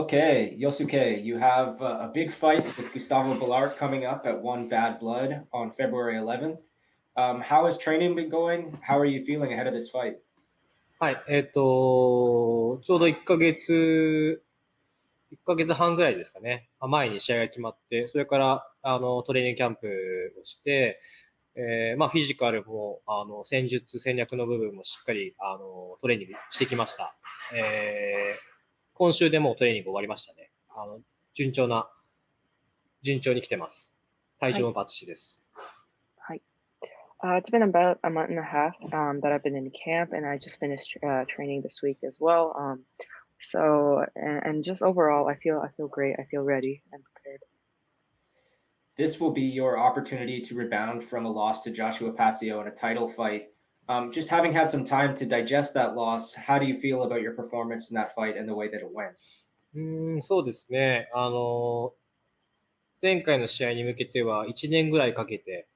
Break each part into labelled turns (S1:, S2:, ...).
S1: Okay, Yosuke, you have a big fight with Gustavo Balart coming up at One Bad Blood on February 11th. How has training been going? How are you feeling ahead of this fight?
S2: はい、ちょうど1ヶ月半ぐらいですかね。前に試合が決まって、それから、トレーニングキャンプをして、フィジカルも、戦術、戦略の部分もしっかり、トレーニングしてきました。今週でもうトレーニング終わりましたね。順調に来てます。体重もバッチシです。
S3: Hi. It's been about a month and a half that I've been in camp, and I just finished training this week as well. And just overall, I feel great. I feel ready and prepared.
S1: This will be your opportunity to rebound from a loss to Joshua Pasio in a title fight. Just having had some time to digest that loss, how do you feel about your performance in that fight and the way that it went?
S2: そうですね。前回の試合に向けては1年ぐらいかけて、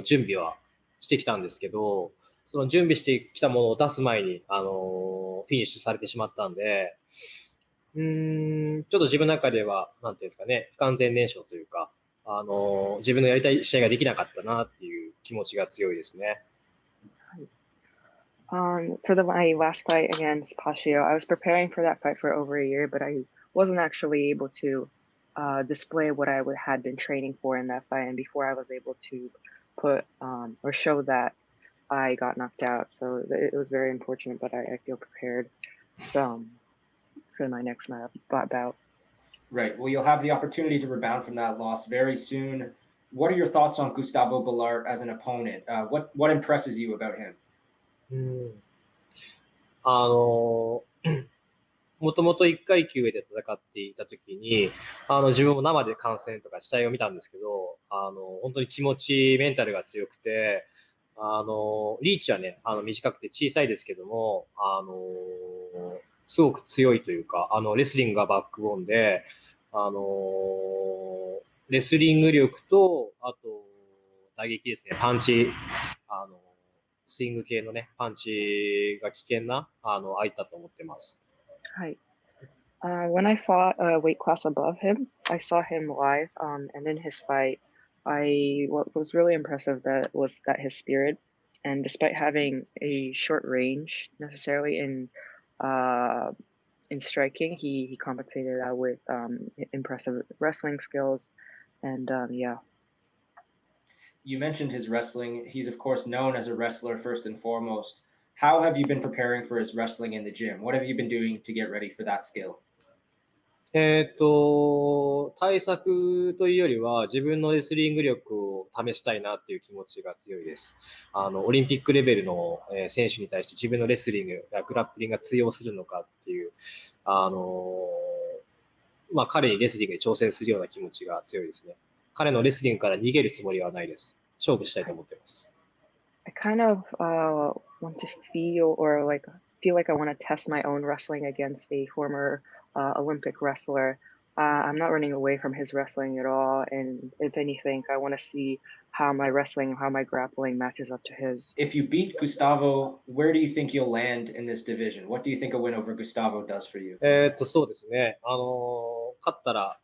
S2: 準備はしてきたんですけど、その準備してきたものを出す前に、フィニッシュされてしまったんで、ちょっと自分の中では、なんていうんですかね、不完全燃焼というか、自分のやりたい試合ができなかったなっていう気持ちが強いですね。
S3: For my last fight against Pasio, I was preparing for that fight for over a year, but I wasn't actually able to display what I had been training for in that fight, and before I was able to put or show that I got knocked out. So it was very unfortunate, but I feel prepared for my next bout.
S1: Right. Well, you'll have the opportunity to rebound from that loss very soon. What are your thoughts on Gustavo Balart as an opponent? What impresses you about him?
S2: もともと1階級で戦っていた時に、自分も生で観戦とか試合を見たんですけど、本当に気持ち、メンタルが強くて、リーチはね、短くて小さいですけども、すごく強いというか、レスリングがバックボーンで、レスリング力と、あと、打撃ですね、パンチ、スイング系のね、パンチが危険な、相手だと思ってます。
S3: Hi. When I fought a weight class above him, I saw him live, and in his fight, what was really impressive was his spirit, and despite having a short range necessarily in striking, he compensated that with impressive wrestling skills, and yeah.
S1: You mentioned his wrestling. He's of course known as a wrestler first and foremost. How have you been preparing for his wrestling in the gym? What have you been doing to get ready for that skill?
S2: 対策というよりは自分のレスリング力を試したいなっていう気持ちが強いです。オリンピックレベルの選手に対して自分のレスリングやグラップリングが通用するのかっていう、彼にレスリングに挑戦するような気持ちが強いですね。彼のレスリングから逃げるつもりはないです。勝負したいと思ってます。
S3: I kind of want to feel like I want to test my own wrestling against a former Olympic wrestler. I'm not running away from his wrestling at all, and if anything, I want to see how my wrestling, how my grappling matches up to his.
S1: If you beat Gustavo, where do you think you'll land in this division? What do you think a win over Gustavo does for you?
S2: そうですね。勝ったら、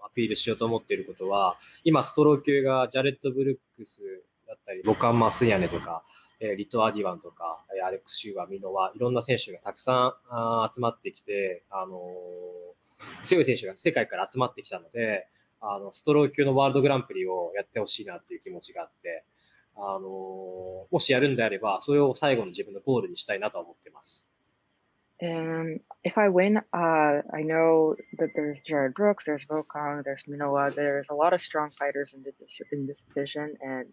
S2: アピールしようと思っていることは、今、ストロー級がジャレット・ブルックスだったり、ボカン・マスヤネとか、リト・アディワンとか、アレックス・シューワー、ミノワ、いろんな選手がたくさん集まってきて、強い選手が世界から集まってきたので、ストロー級のワールドグランプリをやってほしいなっていう気持ちがあって、もしやるんであれば、それを最後の自分のゴールにしたいなと思ってます。
S3: If I win, I know that there's Jared Brooks, there's Volkong, there's Minowa, there's a lot of strong fighters in this division, and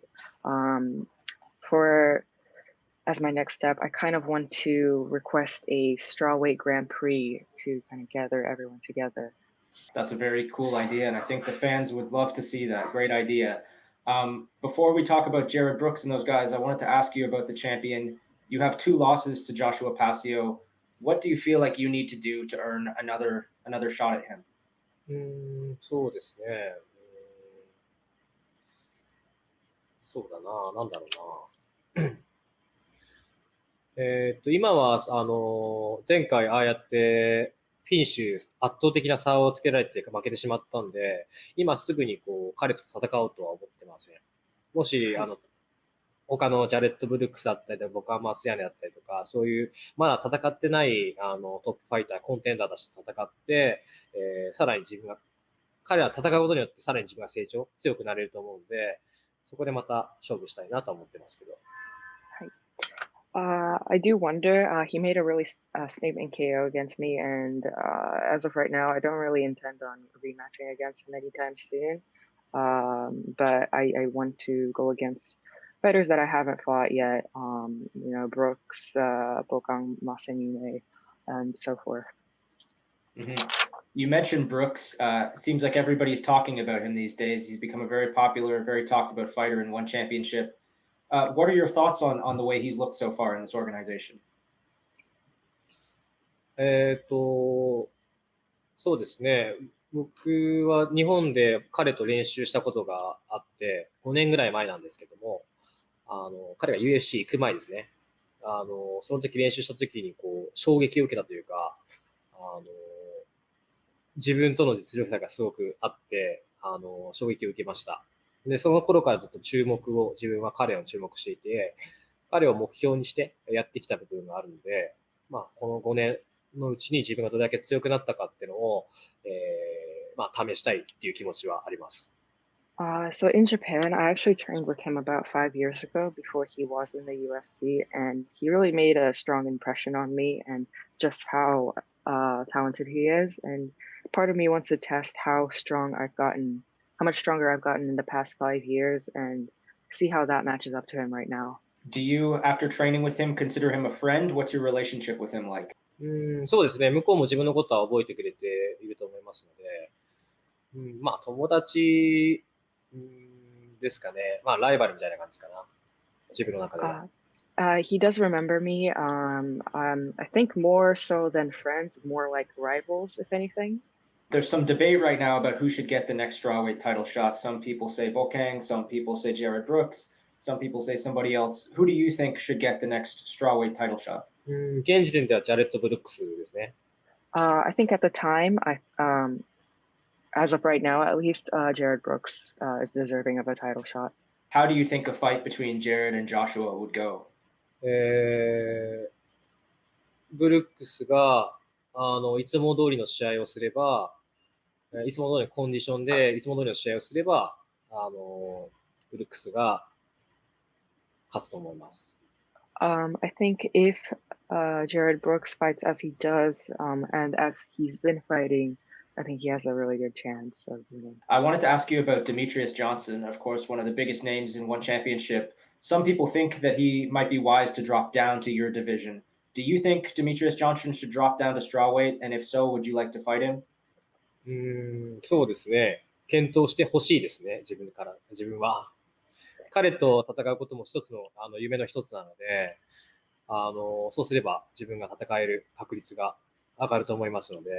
S3: as my next step, I kind of want to request a strawweight Grand Prix to kind of gather everyone together.
S1: That's a very cool idea, and I think the fans would love to see that. Great idea. Before we talk about Jared Brooks and those guys, I wanted to ask you about the champion. You have 2 losses to Joshua Pasio. What do you feel like you need to do to earn another shot at him?
S2: そうですね。そうだな、なんだろうな。今は、前回ああやってフィニッシュ圧倒的な差をつけられて負けてしまったんで、今すぐにこう彼と戦おうとは思ってません。もし、他のジャレット・ブルックスだったりとか、僕はマスヤネだったりとか、そういう、まだ戦ってない、トップファイター、コンテンダーたちと戦って、さらに自分が、彼ら戦うことによってさらに自分が強くなれると思うんで、そこでまた勝負したいなと思ってますけど。
S3: I do wonder. He made a really statement KO against me, and as of right now, I don't really intend on rematching against him anytime soon. But I want to go against fighters that I haven't fought yet. Brooks, Bokang Masenine, and so forth.
S1: Mm-hmm. You mentioned Brooks. Seems like everybody's talking about him these days. He's become a very popular, very talked about fighter and won championship. What are your thoughts on the way he's looked so far in this organization?
S2: そうですね。僕は日本で彼と練習したことがあって、5年ぐらい前なんですけども、彼が UFC 行く前ですね。その時練習した時にこう衝撃を受けたというか、自分との実力差がすごくあって、衝撃を受けました。で、その頃からずっと自分は彼を注目していて、彼を目標にしてやってきた部分があるので、まあ、この5年のうちに自分がどれだけ強くなったかっていうのを、まあ、試したいっていう気持ちはあります。
S3: So in Japan, I actually trained with him about 5 years ago before he was in the UFC, and he really made a strong impression on me and just how talented he is. And part of me wants to test how much stronger I've gotten in the past 5 years, and see how that matches up to him right now.
S1: Do you, after training with him, consider him a friend? What's your relationship with him like?
S2: そうですね。向こうも自分のことは覚えてくれていると思いますので、まあ友達ですかね。まあライバルみたいな感じかな。自分の中では。
S3: He does remember me. I think more so than friends, more like rivals, if anything.
S1: There's some debate right now about who should get the next strawweight title shot. Some people say Bokang, some people say Jared Brooks, some people say somebody else. Who do you think should get the next strawweight title shot?
S2: 現時点ではジャレット・ブルックスですね。
S3: I think at the time, as of right now, at least, Jared Brooks is deserving of a title shot.
S1: How do you think a fight between Jared and Joshua would go?
S2: ブルックスがいつも通りの試合をすれば、いつも通りのコンディションでいつも通りの試合をすれば、ブルックスが勝つと思います。
S3: I think if Jared Brooks fights as he does, and as he's been fighting, I think he has a really good chance of winning.
S1: I wanted to ask you about Demetrius Johnson, of course, one of the biggest names in one championship. Some people think that he might be wise to drop down to your division. Do you think Demetrius Johnson should drop down to strawweight? And if so, would you like to fight him?
S2: そうですね。検討してほしいですね。自分は。彼と戦うことも一つの、夢の一つなので、そうすれば自分が戦える確率が上がると思いますので、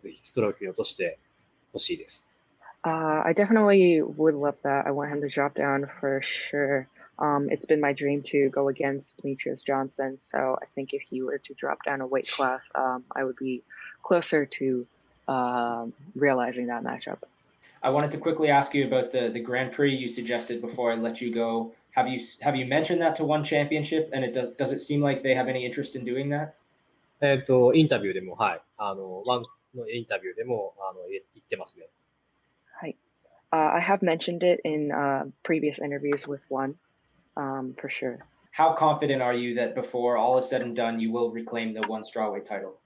S2: ぜひストロークに落としてほしいです。
S3: I definitely would love that. I want him to drop down for sure. It's been my dream to go against Demetrius Johnson, so I think if he were to drop down a weight class, I would be closer to realizing that matchup.
S1: I wanted to quickly ask you about the Grand Prix you suggested before I let you go. Have you mentioned that to One Championship, and does it seem like they have any interest in doing that?
S2: インタビューでも、はい、ワンのインタビューでも言ってますね。
S3: はい。I have mentioned it in previous interviews with One, for sure.
S1: How confident are you that before all is said and done, you will reclaim the One strawweight title?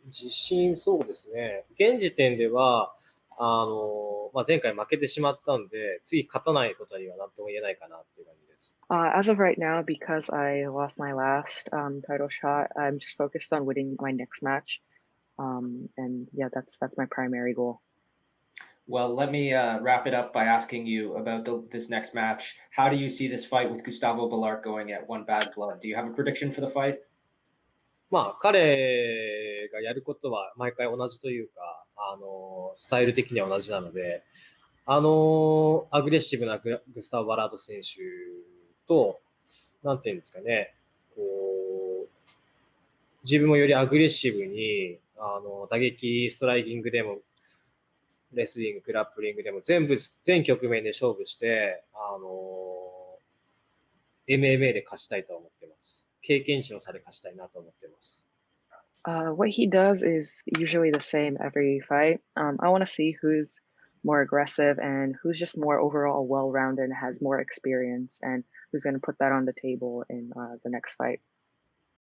S2: 自信そうですね。現時点では、前回負けてしまったんで、次勝たないことには何とも言えないかなっていう感じです。
S3: As of right now, because I lost my last title shot, I'm just focused on winning my next match. And yeah, that's my primary goal.
S1: Well, let me wrap it up by asking you about this next match. How do you see this fight with Gustavo Balart going at One Bad Blood? Do you have a prediction for the fight?
S2: まあ、彼がやることは毎回同じというか、スタイル的には同じなので、アグレッシブなグスタボ・バラード選手と、なんていうんですかね、こう、自分もよりアグレッシブに、打撃、ストライキングでも、レスリング、グラップリングでも全局面で勝負して、MMA で勝ちたいと思ってます。経験値の差で勝ちたいなと思ってます。
S3: What he does is usually the same every fight. I want to see who's more aggressive and who's just more overall well-rounded and has more experience and who's going to put that on the table in the next fight.